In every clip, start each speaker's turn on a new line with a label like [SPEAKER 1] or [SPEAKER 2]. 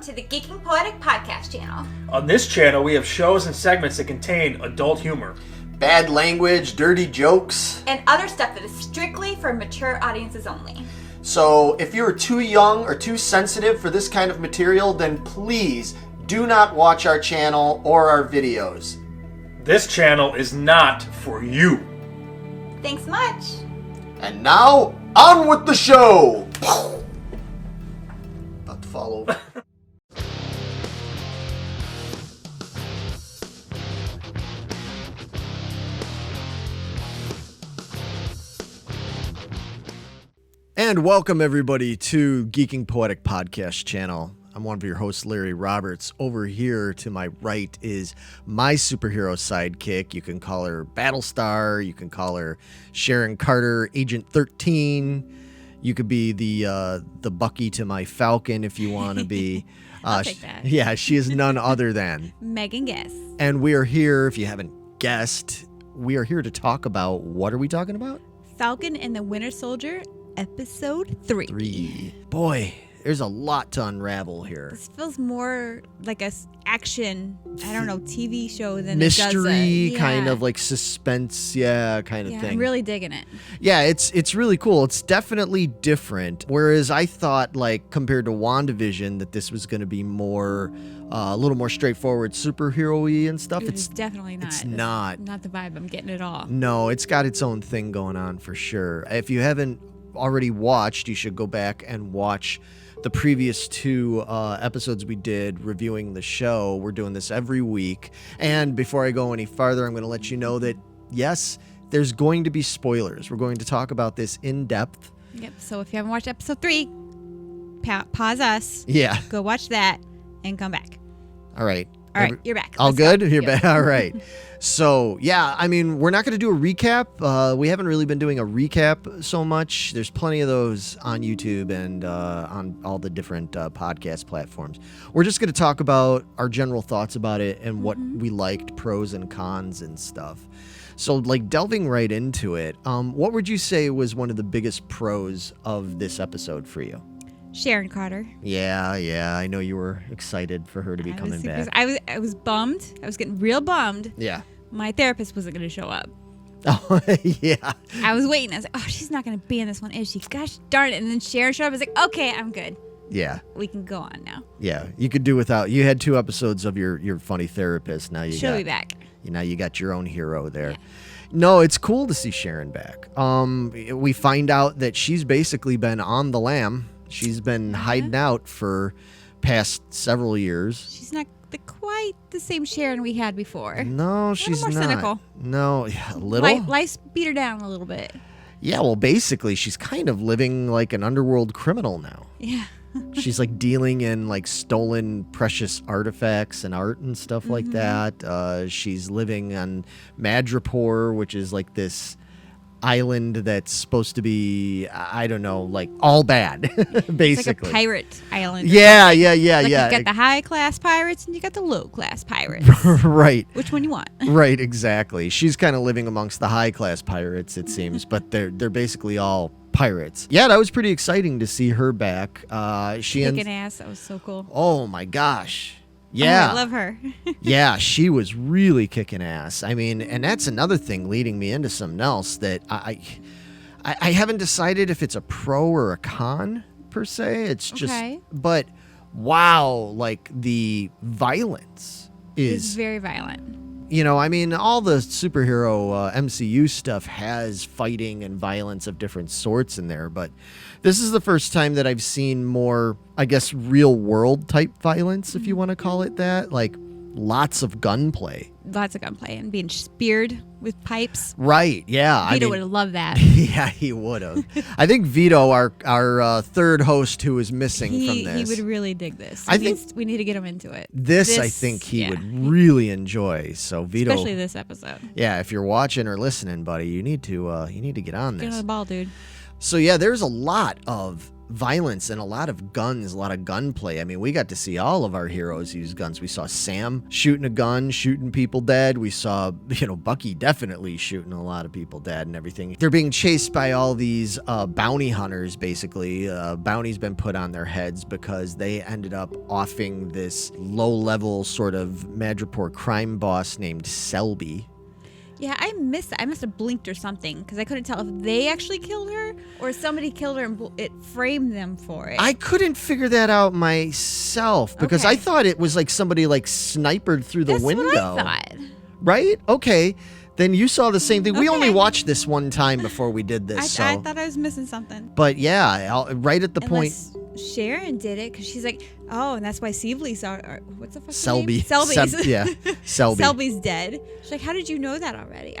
[SPEAKER 1] to the Geeking Poetic podcast channel.
[SPEAKER 2] On this channel, we have shows and segments that contain adult humor,
[SPEAKER 3] bad language, dirty jokes,
[SPEAKER 1] and other stuff that is strictly for mature audiences only.
[SPEAKER 3] So if you're too young or too sensitive for this kind of material, then please do not watch our channel or our videos.
[SPEAKER 2] This channel is not for you.
[SPEAKER 1] Thanks much.
[SPEAKER 3] And now, on with the show! About to fall over.
[SPEAKER 4] And welcome everybody to Geeking Poetic podcast channel. I'm one of your hosts, Larry Roberts. Over here to my right is my superhero sidekick. You can call her Battlestar. You can call her Sharon Carter, Agent 13. You could be the Bucky to my Falcon if you want to be.
[SPEAKER 5] I'll take that.
[SPEAKER 4] Yeah, she is none other than
[SPEAKER 5] Megan Guess.
[SPEAKER 4] And we are here, if you haven't guessed, we are here to talk about, what are we talking about?
[SPEAKER 5] Falcon and the Winter Soldier, Episode 3.
[SPEAKER 4] Boy, there's a lot to unravel here.
[SPEAKER 5] This feels more like a action, TV show than
[SPEAKER 4] mystery,
[SPEAKER 5] it does
[SPEAKER 4] kind of like suspense, kind of thing.
[SPEAKER 5] I'm really digging it.
[SPEAKER 4] Yeah, it's really cool. It's definitely different. Whereas I thought, like, compared to WandaVision, that this was going to be more, a little more straightforward, superhero-y and stuff.
[SPEAKER 5] It's definitely not.
[SPEAKER 4] It's not.
[SPEAKER 5] Not the vibe I'm getting at all.
[SPEAKER 4] No, it's got its own thing going on for sure. If you haven't already watched, you should go back and watch the previous two episodes we did reviewing the show. We're doing this every week. And before I go any farther, I'm going to let you know that, yes, there's going to be spoilers. We're going to talk about this in depth.
[SPEAKER 5] Yep. So if you haven't watched Episode 3, pause us.
[SPEAKER 4] Yeah.
[SPEAKER 5] Go watch that and come back.
[SPEAKER 4] All right.
[SPEAKER 5] All right, you're back.
[SPEAKER 4] All
[SPEAKER 5] Let's
[SPEAKER 4] good?
[SPEAKER 5] go.
[SPEAKER 4] You're back. All right. So, yeah, I mean, we're not going to do a recap. We haven't really been doing a recap so much. There's plenty of those on YouTube and on all the different podcast platforms. We're just going to talk about our general thoughts about it and what we liked, pros and cons and stuff. So, like, delving right into it, what would you say was one of the biggest pros of this episode for you?
[SPEAKER 5] Sharon Carter.
[SPEAKER 4] Yeah. I know you were excited for her to be coming back.
[SPEAKER 5] I was bummed. I was getting real bummed.
[SPEAKER 4] Yeah.
[SPEAKER 5] My therapist wasn't going to show up.
[SPEAKER 4] Oh, yeah.
[SPEAKER 5] I was waiting. I was like, oh, she's not going to be in this one, is she? Gosh darn it. And then Sharon showed up. I was like, okay, I'm good.
[SPEAKER 4] Yeah.
[SPEAKER 5] We can go on now.
[SPEAKER 4] Yeah. You could do without. You had 2 episodes of your funny therapist. Now
[SPEAKER 5] She'll be back.
[SPEAKER 4] Now you got your own hero there.
[SPEAKER 5] Yeah.
[SPEAKER 4] No, it's cool to see Sharon back. We find out that she's basically been on the lam. She's been hiding out for past several years.
[SPEAKER 5] She's not quite the same Sharon we had before.
[SPEAKER 4] No, she's
[SPEAKER 5] more
[SPEAKER 4] not.
[SPEAKER 5] cynical.
[SPEAKER 4] No, a little.
[SPEAKER 5] Life's beat her down a little bit.
[SPEAKER 4] Yeah, well, basically, she's kind of living like an underworld criminal now.
[SPEAKER 5] Yeah.
[SPEAKER 4] She's like dealing in like stolen precious artifacts and art and stuff like that. She's living on Madripoor, which is like this island that's supposed to be, I don't know, like all bad, basically.
[SPEAKER 5] It's like a pirate island.
[SPEAKER 4] Yeah.
[SPEAKER 5] Like you got the high class pirates and you got the low class pirates.
[SPEAKER 4] Right.
[SPEAKER 5] Which one you want?
[SPEAKER 4] Right, exactly. She's kind of living amongst the high class pirates, it seems, but they're basically all pirates. Yeah, that was pretty exciting to see her back.
[SPEAKER 5] Kicking ass. That was so cool.
[SPEAKER 4] Oh my gosh. Yeah.
[SPEAKER 5] Oh, I love her.
[SPEAKER 4] Yeah, she was really kicking ass. I mean, and that's another thing leading me into something else that I haven't decided if it's a pro or a con per se. It's just, but wow, like the violence is
[SPEAKER 5] It's very violent.
[SPEAKER 4] You know, I mean, all the superhero MCU stuff has fighting and violence of different sorts in there, but this is the first time that I've seen more, I guess, real world type violence, if you want to call it that. Like lots of gunplay.
[SPEAKER 5] Lots of gunplay and being speared with pipes.
[SPEAKER 4] Right, yeah.
[SPEAKER 5] Vito would have loved that.
[SPEAKER 4] Yeah, he would have. I think Vito, our third host who is missing from this.
[SPEAKER 5] He would really dig this.
[SPEAKER 4] I think
[SPEAKER 5] we need to get him into it.
[SPEAKER 4] This I think he would really enjoy. So Vito,
[SPEAKER 5] especially this episode.
[SPEAKER 4] Yeah, if you're watching or listening, buddy, you need to get on this.
[SPEAKER 5] Get on the ball, dude.
[SPEAKER 4] So yeah, there's a lot of violence and a lot of guns, a lot of gunplay. I mean, we got to see all of our heroes use guns. We saw Sam shooting a gun, shooting people dead. We saw, Bucky definitely shooting a lot of people dead and everything. They're being chased by all these bounty hunters, basically. Bounty's been put on their heads because they ended up offing this low-level sort of Madripoor crime boss named Selby.
[SPEAKER 5] Yeah, I missed that. I must have blinked or something because I couldn't tell if they actually killed her or somebody killed her and it framed them for it.
[SPEAKER 4] I couldn't figure that out myself because I thought it was like somebody like snipered through the window.
[SPEAKER 5] That's what I thought.
[SPEAKER 4] Right? Okay. Then you saw the same thing. We only watched this one time before we did this.
[SPEAKER 5] I thought I was missing something.
[SPEAKER 4] But yeah, right at the point.
[SPEAKER 5] Sharon did it because she's like, oh, and that's why Sibley's what's the fuck
[SPEAKER 4] Selby.
[SPEAKER 5] name? Selby's.
[SPEAKER 4] Selby.
[SPEAKER 5] Selby's dead. She's like, how did you know that already?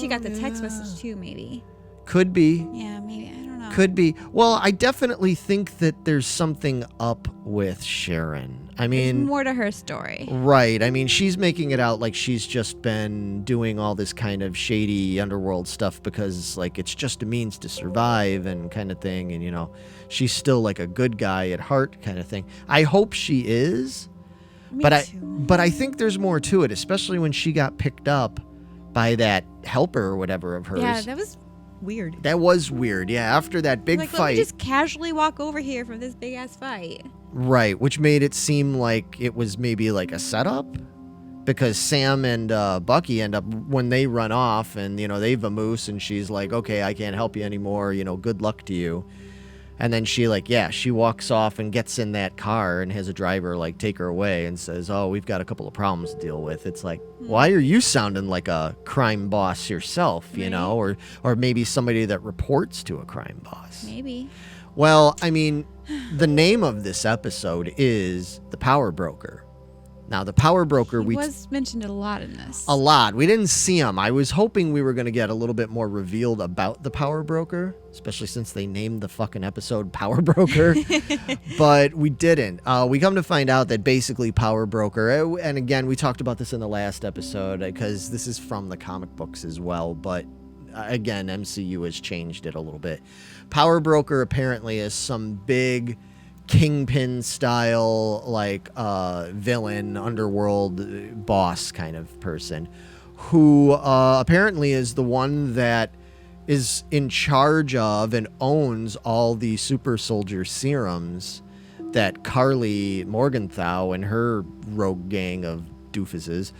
[SPEAKER 5] She got the text message too, maybe.
[SPEAKER 4] Could be.
[SPEAKER 5] Yeah, maybe. I don't know.
[SPEAKER 4] Could be. Well, I definitely think that there's something up with Sharon. I mean,
[SPEAKER 5] there's more to her story.
[SPEAKER 4] Right. I mean, she's making it out like she's just been doing all this kind of shady underworld stuff because, like, it's just a means to survive and kind of thing. And, she's still like a good guy at heart kind of thing. I hope she is. But I think there's more to it, especially when she got picked up by that helper or whatever of hers.
[SPEAKER 5] Yeah, that was weird.
[SPEAKER 4] That was weird. Yeah, after that big fight.
[SPEAKER 5] Let me just casually walk over here from this big ass fight.
[SPEAKER 4] Right, which made it seem like it was maybe like a setup because Sam and Bucky end up when they run off and, they vamoose and she's like, okay, I can't help you anymore. Good luck to you. And then she walks off and gets in that car and has a driver like take her away and says, oh, we've got a couple of problems to deal with. It's like, why are you sounding like a crime boss yourself, or maybe somebody that reports to a crime boss?
[SPEAKER 5] Maybe.
[SPEAKER 4] Well, I mean, the name of this episode is The Power Broker. Now, the Power Broker...
[SPEAKER 5] He was mentioned a lot in this.
[SPEAKER 4] A lot. We didn't see him. I was hoping we were going to get a little bit more revealed about the Power Broker, especially since they named the fucking episode Power Broker. But we didn't. We come to find out that basically Power Broker... And again, we talked about this in the last episode because this is from the comic books as well. But again, MCU has changed it a little bit. Power Broker apparently is some big... Kingpin style villain underworld boss kind of person who apparently is the one that is in charge of and owns all the super soldier serums that Carly Morgenthau and her rogue gang of doofuses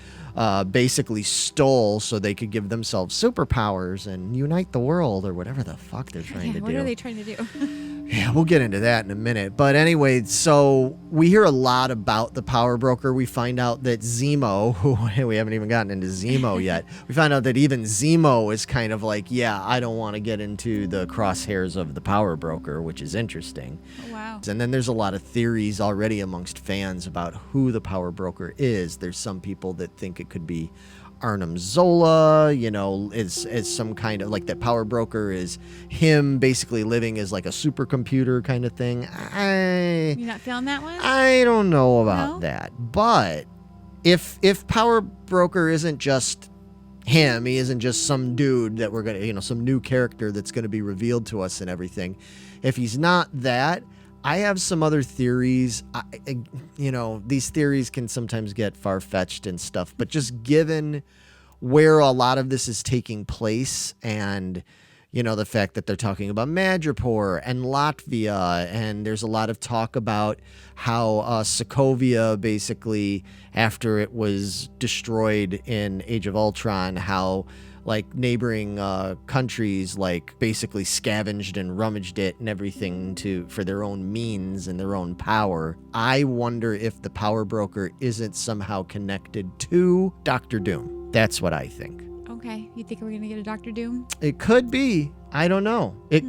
[SPEAKER 4] basically stole so they could give themselves superpowers and unite the world or whatever the fuck they're trying to do.
[SPEAKER 5] What are they trying to do?
[SPEAKER 4] Yeah, we'll get into that in a minute. But anyway, so we hear a lot about the Power Broker. We find out that Zemo, who we haven't even gotten into Zemo yet, we find out that even Zemo is kind of like, yeah, I don't want to get into the crosshairs of the Power Broker, which is interesting.
[SPEAKER 5] Oh, wow.
[SPEAKER 4] And then there's a lot of theories already amongst fans about who the Power Broker is. There's some people that think it could be Arnim Zola, is some kind of like that Power Broker is him basically living as like a supercomputer kind of thing.
[SPEAKER 5] You're not feeling that one?
[SPEAKER 4] I don't know about that. But if Power Broker isn't just him, he isn't just some dude that we're going to, some new character that's going to be revealed to us and everything. If he's not that, I have some other theories. These theories can sometimes get far-fetched and stuff, but just given where a lot of this is taking place and, the fact that they're talking about Madripoor and Latvia, and there's a lot of talk about how Sokovia basically, after it was destroyed in Age of Ultron, how neighboring countries basically scavenged and rummaged it and everything for their own means and their own power. I wonder if the Power Broker isn't somehow connected to Doctor Doom. That's what I think.
[SPEAKER 5] Okay, you think we're gonna get a Doctor Doom?
[SPEAKER 4] It could be. I don't know. It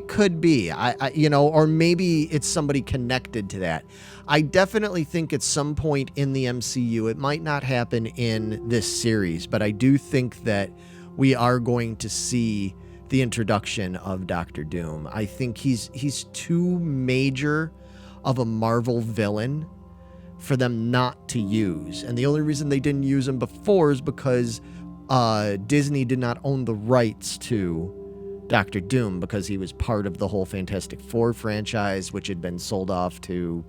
[SPEAKER 4] could be. Or maybe it's somebody connected to that. I definitely think at some point in the MCU, it might not happen in this series, but I do think that we are going to see the introduction of Doctor Doom. I think he's too major of a Marvel villain for them not to use. And the only reason they didn't use him before is because Disney did not own the rights to Doctor Doom because he was part of the whole Fantastic Four franchise, which had been sold off to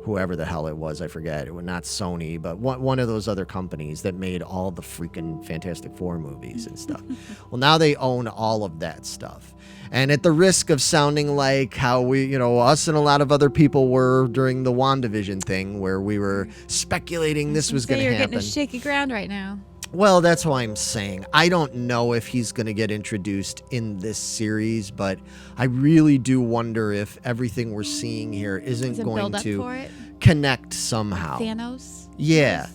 [SPEAKER 4] whoever the hell it was. I forget. It was not Sony, but one of those other companies that made all the freaking Fantastic Four movies and stuff. Well, now they own all of that stuff. And at the risk of sounding like how we, us and a lot of other people were during the WandaVision thing, where we were speculating this was going to happen.
[SPEAKER 5] You're getting a shaky ground right now.
[SPEAKER 4] Well, that's why I'm saying I don't know if he's going to get introduced in this series, but I really do wonder if everything we're seeing here isn't going
[SPEAKER 5] build up
[SPEAKER 4] to
[SPEAKER 5] for it?
[SPEAKER 4] connect somehow.
[SPEAKER 5] Thanos?
[SPEAKER 4] Yeah,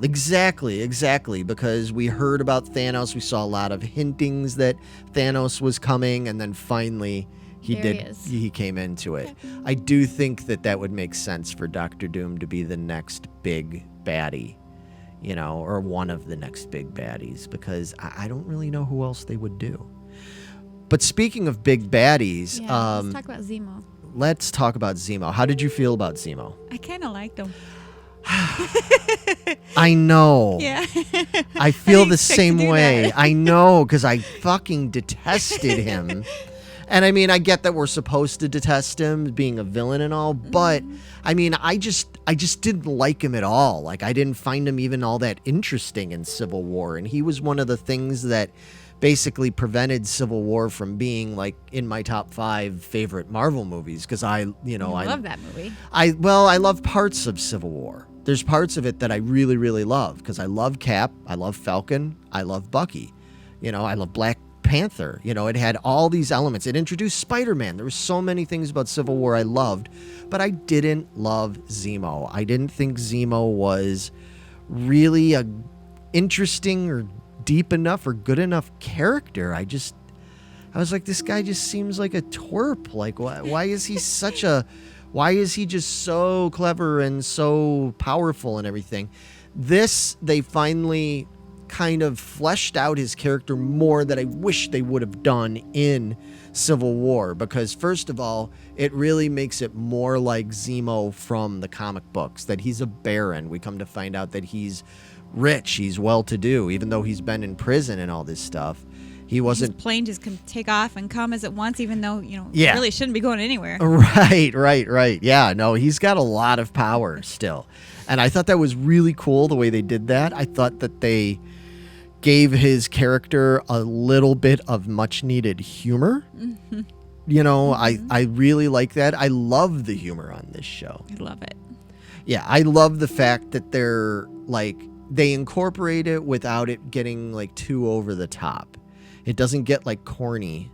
[SPEAKER 4] exactly. Because we heard about Thanos, we saw a lot of hintings that Thanos was coming, and then finally he came into it.
[SPEAKER 5] Okay.
[SPEAKER 4] I do think that would make sense for Doctor Doom to be the next big baddie. Or one of the next big baddies, because I don't really know who else they would do. But speaking of big baddies,
[SPEAKER 5] let's talk about Zemo.
[SPEAKER 4] Let's talk about Zemo. How did you feel about Zemo?
[SPEAKER 5] I kind of liked him.
[SPEAKER 4] I know.
[SPEAKER 5] Yeah.
[SPEAKER 4] I feel the
[SPEAKER 5] expect
[SPEAKER 4] same
[SPEAKER 5] to do
[SPEAKER 4] way.
[SPEAKER 5] that.
[SPEAKER 4] I know, because I fucking detested him. And I mean, I get that we're supposed to detest him being a villain and all, but I mean, I just didn't like him at all. Like, I didn't find him even all that interesting in Civil War, and he was one of the things that basically prevented Civil War from being like in my top 5 favorite Marvel movies, because I
[SPEAKER 5] love that movie.
[SPEAKER 4] I love parts of Civil War. There's parts of it that I really, really love, because I love Cap, I love Falcon, I love Bucky, I love Black Panther. It had all these elements. It introduced Spider-Man. There were so many things about Civil War I loved, but I didn't love Zemo. I didn't think Zemo was really a interesting or deep enough or good enough character. I was like, this guy just seems like a twerp. Like, why is he why is he just so clever and so powerful and everything? They finally kind of fleshed out his character more that I wish they would have done in Civil War, because first of all, it really makes it more like Zemo from the comic books, that he's a baron. We come to find out that he's rich, he's well-to-do, even though he's been in prison and all this stuff. He wasn't.
[SPEAKER 5] His plane just can take off and come as it wants, even though,
[SPEAKER 4] Yeah.
[SPEAKER 5] He really shouldn't be going anywhere.
[SPEAKER 4] Right. Yeah, no, he's got a lot of power still. And I thought that was really cool the way they did that. I thought that they gave his character a little bit of much needed humor. I really like that. I love the humor on this show.
[SPEAKER 5] I love it.
[SPEAKER 4] Yeah, I love the fact that they incorporate it without it getting like too over the top. It doesn't get like corny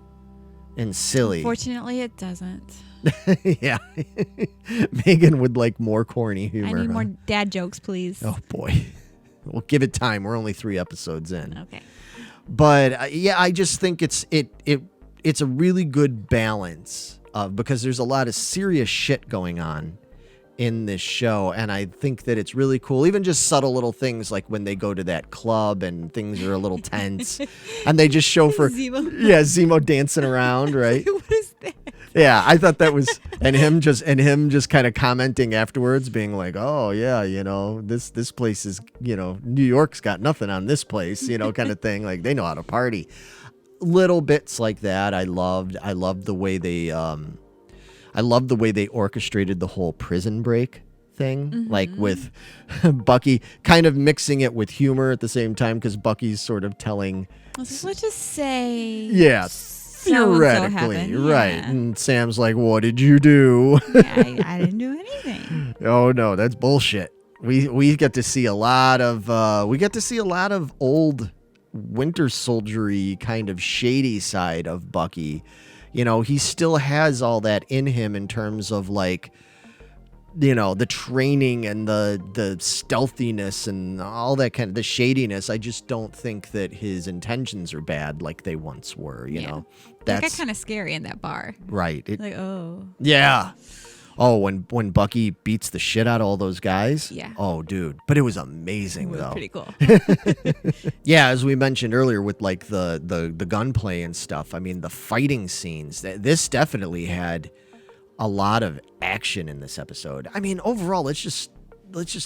[SPEAKER 4] and silly.
[SPEAKER 5] Fortunately, it doesn't.
[SPEAKER 4] Yeah. Megan would like more corny humor.
[SPEAKER 5] I need more dad jokes, please.
[SPEAKER 4] Oh boy. We'll give it time. We're only 3 episodes in.
[SPEAKER 5] Okay.
[SPEAKER 4] But I just think it's a really good balance because there's a lot of serious shit going on in this show, and I think that it's really cool. Even just subtle little things like when they go to that club and things are a little tense, and they just show for Zemo dancing around, right?
[SPEAKER 5] What is that?
[SPEAKER 4] Yeah, I thought that was, and him just kind of commenting afterwards, being like, "Oh yeah, this place is, New York's got nothing on this place, kind of thing. Like they know how to party." Little bits like that, I loved. I loved the way they, orchestrated the whole prison break thing, like with Bucky kind of mixing it with humor at the same time, because Bucky's sort of telling.
[SPEAKER 5] Let's just say.
[SPEAKER 4] Yeah. Theoretically, right.
[SPEAKER 5] Yeah.
[SPEAKER 4] And Sam's like, "What did you do?"
[SPEAKER 5] I didn't do anything.
[SPEAKER 4] Oh no, that's bullshit. We get to see a lot of old Winter Soldier-y kind of shady side of Bucky. He still has all that in him in terms of like, the training and the stealthiness and all that kind of the shadiness. I just don't think that his intentions are bad like they once were, you know.
[SPEAKER 5] That got kind of scary in that bar.
[SPEAKER 4] Right.
[SPEAKER 5] Like, oh.
[SPEAKER 4] Yeah. Oh, when Bucky beats the shit out of all those guys.
[SPEAKER 5] Yeah.
[SPEAKER 4] Oh, dude. But it was amazing,
[SPEAKER 5] It was
[SPEAKER 4] though.
[SPEAKER 5] pretty cool.
[SPEAKER 4] Yeah, as we mentioned earlier with like the gunplay and stuff. I mean, the fighting scenes. This definitely had a lot of action in this episode. I mean, overall, let's just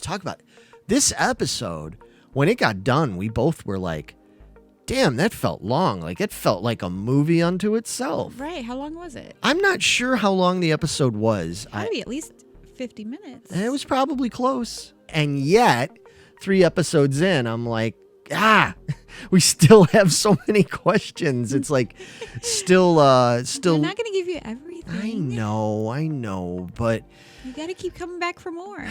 [SPEAKER 4] talk about it. This episode. When it got done, we both were like, damn, that felt long. Like, it felt like a movie unto itself.
[SPEAKER 5] Right. How long was it?
[SPEAKER 4] I'm not sure how long the episode was.
[SPEAKER 5] Probably at least 50 minutes.
[SPEAKER 4] It was probably close. And yet, 3 episodes in, I'm like, we still have so many questions. It's like, still.
[SPEAKER 5] They're not going to give you everything.
[SPEAKER 4] I know, but
[SPEAKER 5] you got to keep coming back for more.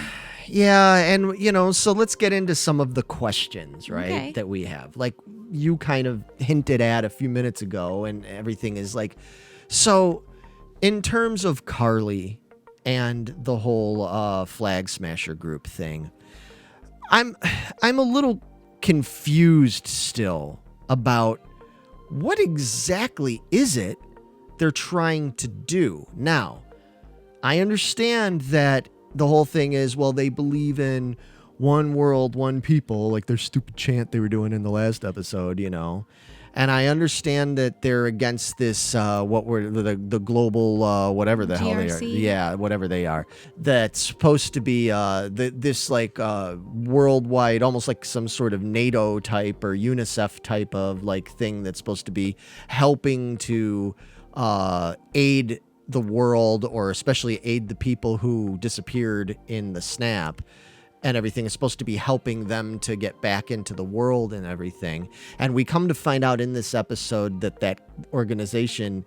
[SPEAKER 4] yeah, and so let's get into some of the questions, right,
[SPEAKER 5] Okay.
[SPEAKER 4] that we have. Like you kind of hinted at a few minutes ago, and everything is like, so in terms of Carly and the whole Flag Smasher group thing, I'm a little confused still about what exactly is it they're trying to do. Now, I understand that the whole thing is, well, they believe in one world, one people, like their stupid chant they were doing in the last episode, And I understand that they're against this, the global, whatever the hell they are.
[SPEAKER 5] GRC?
[SPEAKER 4] Yeah, whatever they are. That's supposed to be this like worldwide, almost like some sort of NATO type or UNICEF type of like thing that's supposed to be helping to aid the world, or especially aid the people who disappeared in the snap. And everything is supposed to be helping them to get back into the world and everything. And we come to find out in this episode that organization,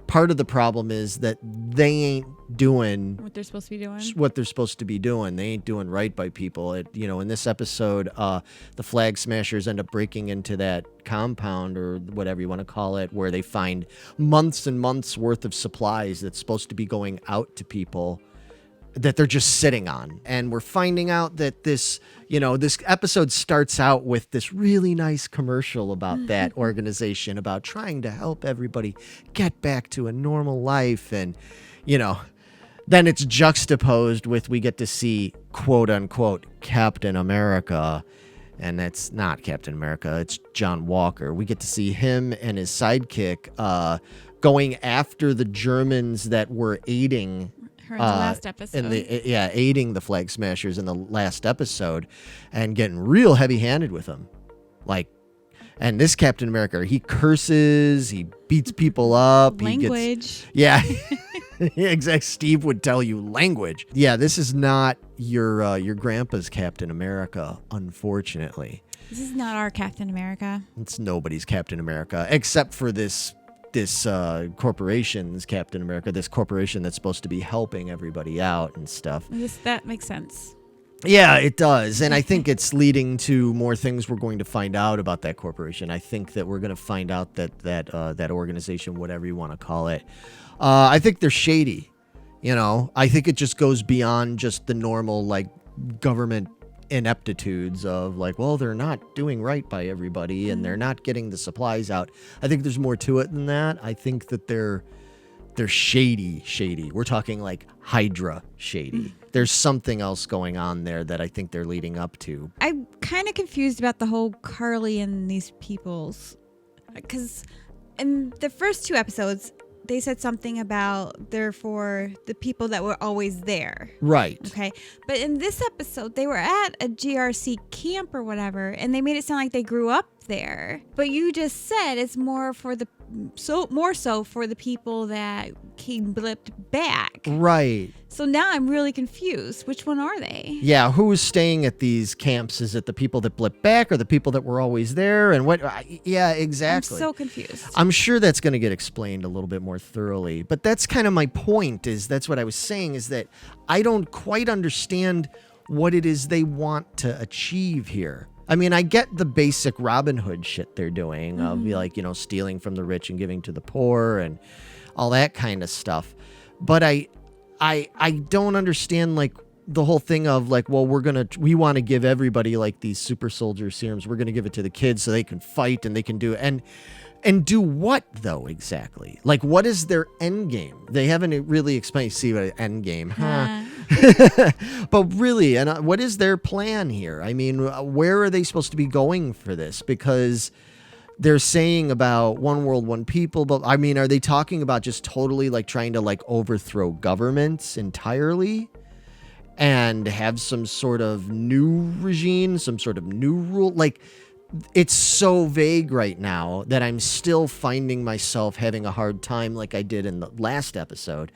[SPEAKER 4] part of the problem is that they ain't doing
[SPEAKER 5] What they're supposed to be doing.
[SPEAKER 4] what they're supposed to be doing. They ain't doing right by people. In this episode, the Flag Smashers end up breaking into that compound, or whatever you want to call it, where they find months and months worth of supplies that's supposed to be going out to people that they're just sitting on. And we're finding out that this episode starts out with this really nice commercial about that organization, about trying to help everybody get back to a normal life. And, then it's juxtaposed with, we get to see, quote unquote, Captain America. And that's not Captain America. It's John Walker. We get to see him and his sidekick going after the Germans that were aiding
[SPEAKER 5] Her in the last episode.
[SPEAKER 4] aiding the Flag Smashers in the last episode, and getting real heavy-handed with them. And this Captain America, he curses, he beats people up.
[SPEAKER 5] Language.
[SPEAKER 4] Exactly. Steve would tell you language. Yeah, this is not your grandpa's Captain America, unfortunately.
[SPEAKER 5] This is not our Captain America.
[SPEAKER 4] It's nobody's Captain America, except for this corporation's Captain America, this corporation that's supposed to be helping everybody out and stuff.
[SPEAKER 5] That makes sense.
[SPEAKER 4] Yeah, it does. And I think it's leading to more things we're going to find out about that corporation. I think that we're going to find out that organization, whatever you want to call it, I think they're shady. I think it just goes beyond just the normal, like, government ineptitudes of like, well, they're not doing right by everybody and they're not getting the supplies out. I think there's more to it than that. I think that they're shady. We're talking like Hydra shady. There's something else going on there that I think they're leading up to.
[SPEAKER 5] I'm kind of confused about the whole Carly and these people's, because in the first 2 episodes, they said something about they're for the people that were always there.
[SPEAKER 4] Right.
[SPEAKER 5] Okay. But in this episode, they were at a GRC camp or whatever, and they made it sound like they grew up there. But you just said it's more so for the people that came blipped back.
[SPEAKER 4] Right.
[SPEAKER 5] So now I'm really confused. Which one are they?
[SPEAKER 4] Yeah, who is staying at these camps? Is it the people that blipped back or the people that were always there? And what? Yeah, exactly.
[SPEAKER 5] I'm so confused.
[SPEAKER 4] I'm sure that's going to get explained a little bit more thoroughly. But that's kind of my point, that's what I was saying, is that I don't quite understand what it is they want to achieve here. I mean, I get the basic Robin Hood shit they're doing of stealing from the rich and giving to the poor and all that kind of stuff. But I don't understand like the whole thing of like, well, we want to give everybody like these super soldier serums. We're going to give it to the kids so they can fight and they can do and do what though exactly? Like, what is their end game? They haven't really explained. See what an end game, huh? But really, and what is their plan here? I mean, where are they supposed to be going for this? Because they're saying about one world, one people, but I mean, are they talking about just totally like trying to like overthrow governments entirely and have some sort of new regime, some sort of new rule? Like, it's so vague right now that I'm still finding myself having a hard time, like I did in the last episode,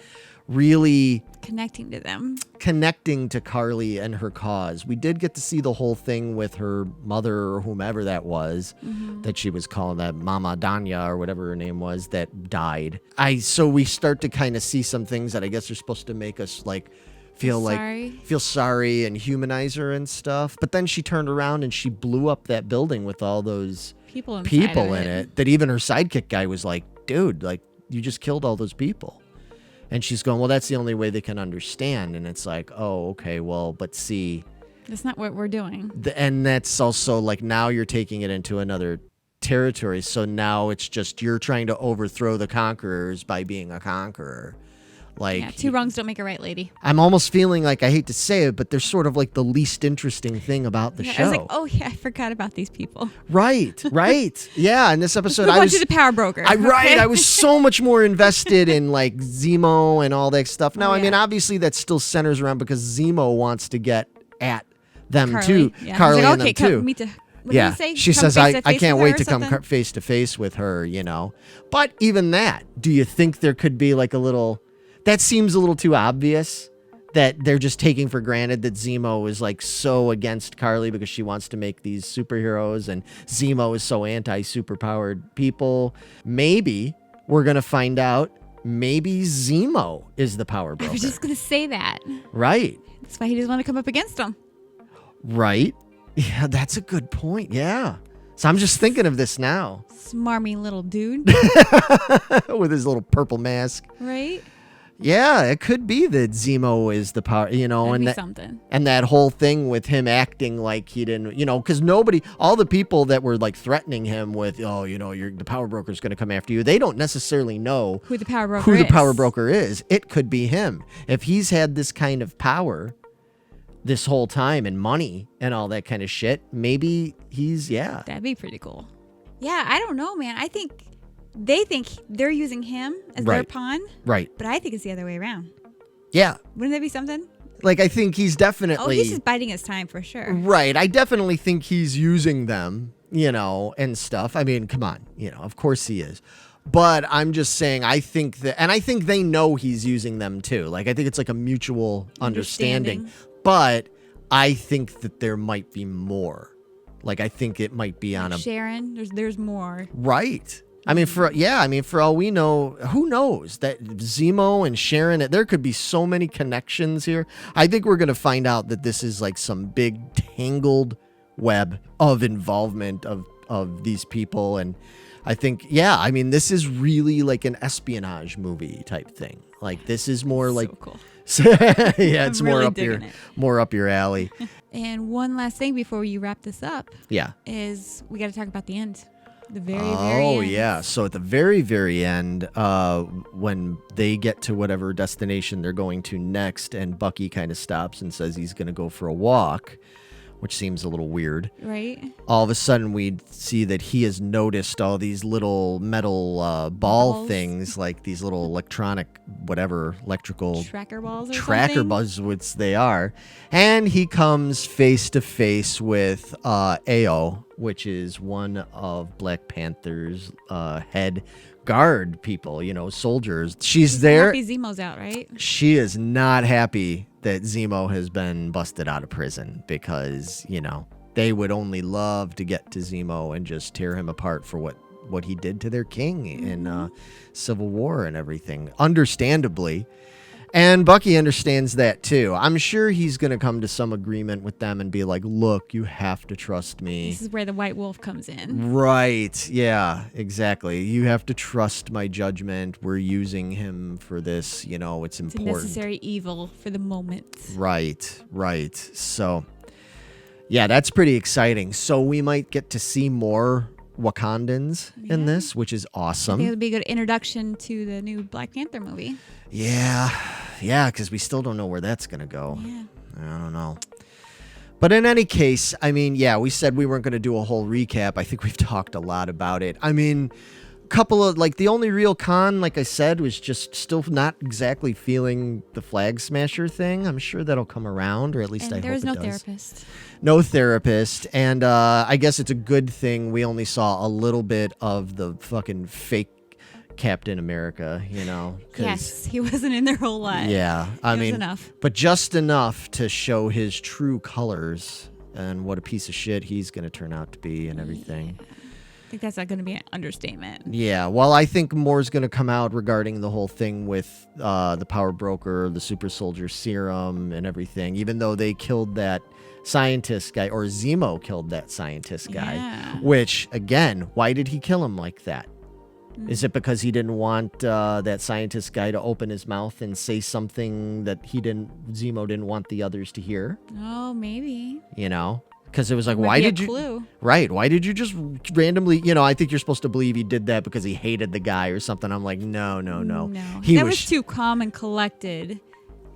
[SPEAKER 4] really
[SPEAKER 5] Connecting to them.
[SPEAKER 4] connecting to Carly and her cause. We did get to see the whole thing with her mother or whomever that was, that she was calling, that Mama Danya or whatever her name was, that died. So we start to kind of see some things that I guess are supposed to make us like feel sorry and humanize her and stuff. But then she turned around and she blew up that building with all those
[SPEAKER 5] People in
[SPEAKER 4] it, that even her sidekick guy was like, dude, like, you just killed all those people. And she's going, well, that's the only way they can understand. And it's like, oh, okay, well, but see.
[SPEAKER 5] That's not what we're doing.
[SPEAKER 4] And that's also like, now you're taking it into another territory. So now it's just, you're trying to overthrow the conquerors by being a conqueror. Like,
[SPEAKER 5] Yeah, two wrongs don't make a right, lady.
[SPEAKER 4] I'm almost feeling like, I hate to say it, but they're sort of like the least interesting thing about the show.
[SPEAKER 5] I was like, oh yeah, I forgot about these people.
[SPEAKER 4] Right. Yeah, in this episode,
[SPEAKER 5] Move on to the power broker.
[SPEAKER 4] I was so much more invested in like Zemo and all that stuff. Now, I mean, obviously that still centers around because Zemo wants to get at them too.
[SPEAKER 5] Yeah.
[SPEAKER 4] Carly
[SPEAKER 5] Like,
[SPEAKER 4] and them too.
[SPEAKER 5] Meet the, what did he say?
[SPEAKER 4] She
[SPEAKER 5] Come
[SPEAKER 4] says,
[SPEAKER 5] face to
[SPEAKER 4] I
[SPEAKER 5] face
[SPEAKER 4] can't
[SPEAKER 5] with
[SPEAKER 4] wait
[SPEAKER 5] her
[SPEAKER 4] to
[SPEAKER 5] or
[SPEAKER 4] come
[SPEAKER 5] something?
[SPEAKER 4] face to face with her, you know. But even that, do you think there could be like a little, that seems a little too obvious, that they're just taking for granted that Zemo is like so against Carly because she wants to make these superheroes and Zemo is so anti-superpowered people. Maybe we're going to find out maybe Zemo is the power broker.
[SPEAKER 5] I was just going to say that.
[SPEAKER 4] Right.
[SPEAKER 5] That's why he doesn't want to come up against him.
[SPEAKER 4] Right. Yeah, that's a good point. Yeah. So I'm just thinking of this now.
[SPEAKER 5] Smarmy little dude.
[SPEAKER 4] With his little purple mask.
[SPEAKER 5] Right?
[SPEAKER 4] Yeah, it could be that Zemo is the power, you know,
[SPEAKER 5] That'd
[SPEAKER 4] and
[SPEAKER 5] be
[SPEAKER 4] that,
[SPEAKER 5] something.
[SPEAKER 4] and that whole thing with him acting like he didn't, you know, because all the people that were like threatening him with, oh, you know, the power broker's going to come after you, they don't necessarily know
[SPEAKER 5] Who the power broker
[SPEAKER 4] who
[SPEAKER 5] is.
[SPEAKER 4] the power broker is. It could be him. If he's had this kind of power this whole time and money and all that kind of shit, maybe he's, yeah.
[SPEAKER 5] That'd be pretty cool. Yeah, I don't know, man. I think they think they're using him as their pawn,
[SPEAKER 4] Right.
[SPEAKER 5] but I think it's the other way around.
[SPEAKER 4] Yeah.
[SPEAKER 5] Wouldn't that be something?
[SPEAKER 4] Like, I think he's definitely...
[SPEAKER 5] Oh, he's just biding his time for sure.
[SPEAKER 4] Right. I definitely think he's using them, you know, and stuff. I mean, come on. You know, of course he is. But I'm just saying, I think that... And I think they know he's using them, too. Like, I think it's like a mutual understanding. But I think that there might be more. Like, I think it might be on a...
[SPEAKER 5] Sharon, there's more.
[SPEAKER 4] Right. I mean, for all we know, who knows that Zemo and Sharon, there could be so many connections here. I think we're going to find out that this is like some big tangled web of involvement of these people. And I think, I mean, this is really like an espionage movie type thing. Like, this is more like,
[SPEAKER 5] So cool.
[SPEAKER 4] yeah, it's
[SPEAKER 5] I'm
[SPEAKER 4] more
[SPEAKER 5] really
[SPEAKER 4] more up your alley.
[SPEAKER 5] And one last thing before you wrap this up.
[SPEAKER 4] Yeah.
[SPEAKER 5] Is we got to talk about the end. The very
[SPEAKER 4] Oh,
[SPEAKER 5] end.
[SPEAKER 4] yeah. So at the very, very end, when they get to whatever destination they're going to next, and Bucky kind of stops and says he's going to go for a walk, which seems a little weird.
[SPEAKER 5] Right.
[SPEAKER 4] All of a sudden, we see that he has noticed all these little metal ball
[SPEAKER 5] Balls.
[SPEAKER 4] things, like these little electrical
[SPEAKER 5] Tracker balls or
[SPEAKER 4] tracker
[SPEAKER 5] something?
[SPEAKER 4] buzzwords they are. And he comes face to face with Ao, which is one of Black Panther's head guard people, you know, soldiers. She's there.
[SPEAKER 5] Happy Zemo's out, right?
[SPEAKER 4] She is not happy that Zemo has been busted out of prison because, you know, they would only love to get to Zemo and just tear him apart for what he did to their king in Civil War and everything. Understandably. And Bucky understands that too. I'm sure he's going to come to some agreement with them and be like, look, you have to trust me.
[SPEAKER 5] This is where the White Wolf comes in.
[SPEAKER 4] Right. Yeah, exactly. You have to trust my judgment. We're using him for this. You know, it's
[SPEAKER 5] It's a
[SPEAKER 4] important.
[SPEAKER 5] necessary evil for the moment.
[SPEAKER 4] Right. So, yeah, that's pretty exciting. So we might get to see more Wakandans in this, which is
[SPEAKER 5] I
[SPEAKER 4] awesome.
[SPEAKER 5] think it would be a good introduction to the new Black Panther movie.
[SPEAKER 4] Yeah, because we still don't know where that's going to go.
[SPEAKER 5] Yeah.
[SPEAKER 4] I don't know. But in any case, I mean, we said we weren't going to do a whole recap. I think we've talked a lot about it. I mean, couple of, like, the only real con, like I said, was just still not exactly feeling the flag smasher thing. I'm sure that'll come around, or at least I hope it does.
[SPEAKER 5] There's no therapist.
[SPEAKER 4] No therapist, and I guess it's a good thing we only saw a little bit of the fucking fake Captain America, you know?
[SPEAKER 5] Yes, he wasn't in there a whole lot.
[SPEAKER 4] Yeah, I mean,
[SPEAKER 5] enough.
[SPEAKER 4] but just enough to show his true colors and what a piece of shit he's going to turn out to be and everything.
[SPEAKER 5] Yeah. I think that's not going to be an understatement.
[SPEAKER 4] Yeah, well, I think more is going to come out regarding the whole thing with the power broker, the super soldier serum, and everything, even though they killed that scientist guy, or Zemo killed that scientist guy, which, again, why did he kill him like that? Is it because he didn't want that scientist guy to open his mouth and say something that Zemo didn't want the others to hear?
[SPEAKER 5] Oh, maybe.
[SPEAKER 4] You know? Because it was like,
[SPEAKER 5] Might
[SPEAKER 4] why
[SPEAKER 5] be a
[SPEAKER 4] did you...
[SPEAKER 5] clue.
[SPEAKER 4] Right, why did you just randomly... You know, I think you're supposed to believe he did that because he hated the guy or something. I'm like, no.
[SPEAKER 5] No, that was too calm and collected.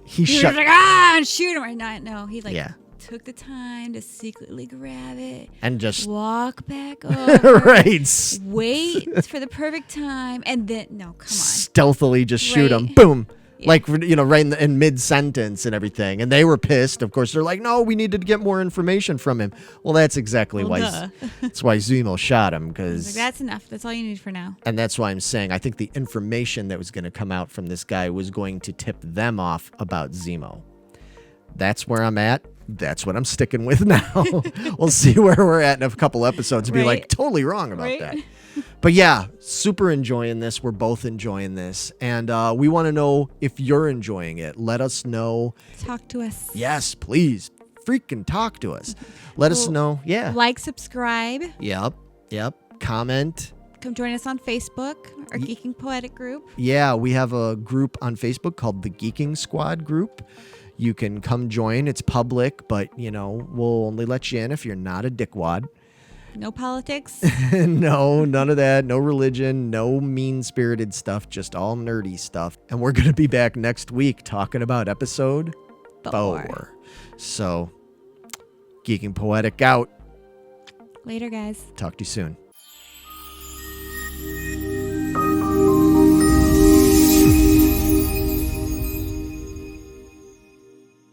[SPEAKER 4] He
[SPEAKER 5] was
[SPEAKER 4] shut...
[SPEAKER 5] like, and shoot him right now. No, he like...
[SPEAKER 4] Yeah.
[SPEAKER 5] Took the time to secretly grab it
[SPEAKER 4] and just
[SPEAKER 5] walk back over.
[SPEAKER 4] Right.
[SPEAKER 5] Wait for the perfect time, and then come on.
[SPEAKER 4] Stealthily just shoot him. Boom. Yeah. Like, you know, right in mid-sentence and everything. And they were pissed. Of course, they're like, no, we needed to get more information from him. Well, that's exactly why. That's why Zemo shot him, because
[SPEAKER 5] like, that's enough. That's all you need for now.
[SPEAKER 4] And that's why I'm saying I think the information that was going to come out from this guy was going to tip them off about Zemo. That's where I'm at. That's what I'm sticking with now. We'll see where we're at in a couple episodes and be like totally wrong about that. But yeah, super enjoying this. We're both enjoying this. And we want to know if you're enjoying it. Let us know.
[SPEAKER 5] Talk to us.
[SPEAKER 4] Yes, please. Freaking talk to us. Let us know. Yeah.
[SPEAKER 5] Like, subscribe.
[SPEAKER 4] Yep. Comment.
[SPEAKER 5] Come join us on Facebook, our Geeking Poetic group.
[SPEAKER 4] Yeah, we have a group on Facebook called the Geeking Squad group. You can come join. It's public, but, you know, we'll only let you in if you're not a dickwad.
[SPEAKER 5] No politics.
[SPEAKER 4] No, none of that. No religion. No mean-spirited stuff. Just all nerdy stuff. And we're going to be back next week talking about episode 4. So, Geeking Poetic out.
[SPEAKER 5] Later, guys.
[SPEAKER 4] Talk to you soon.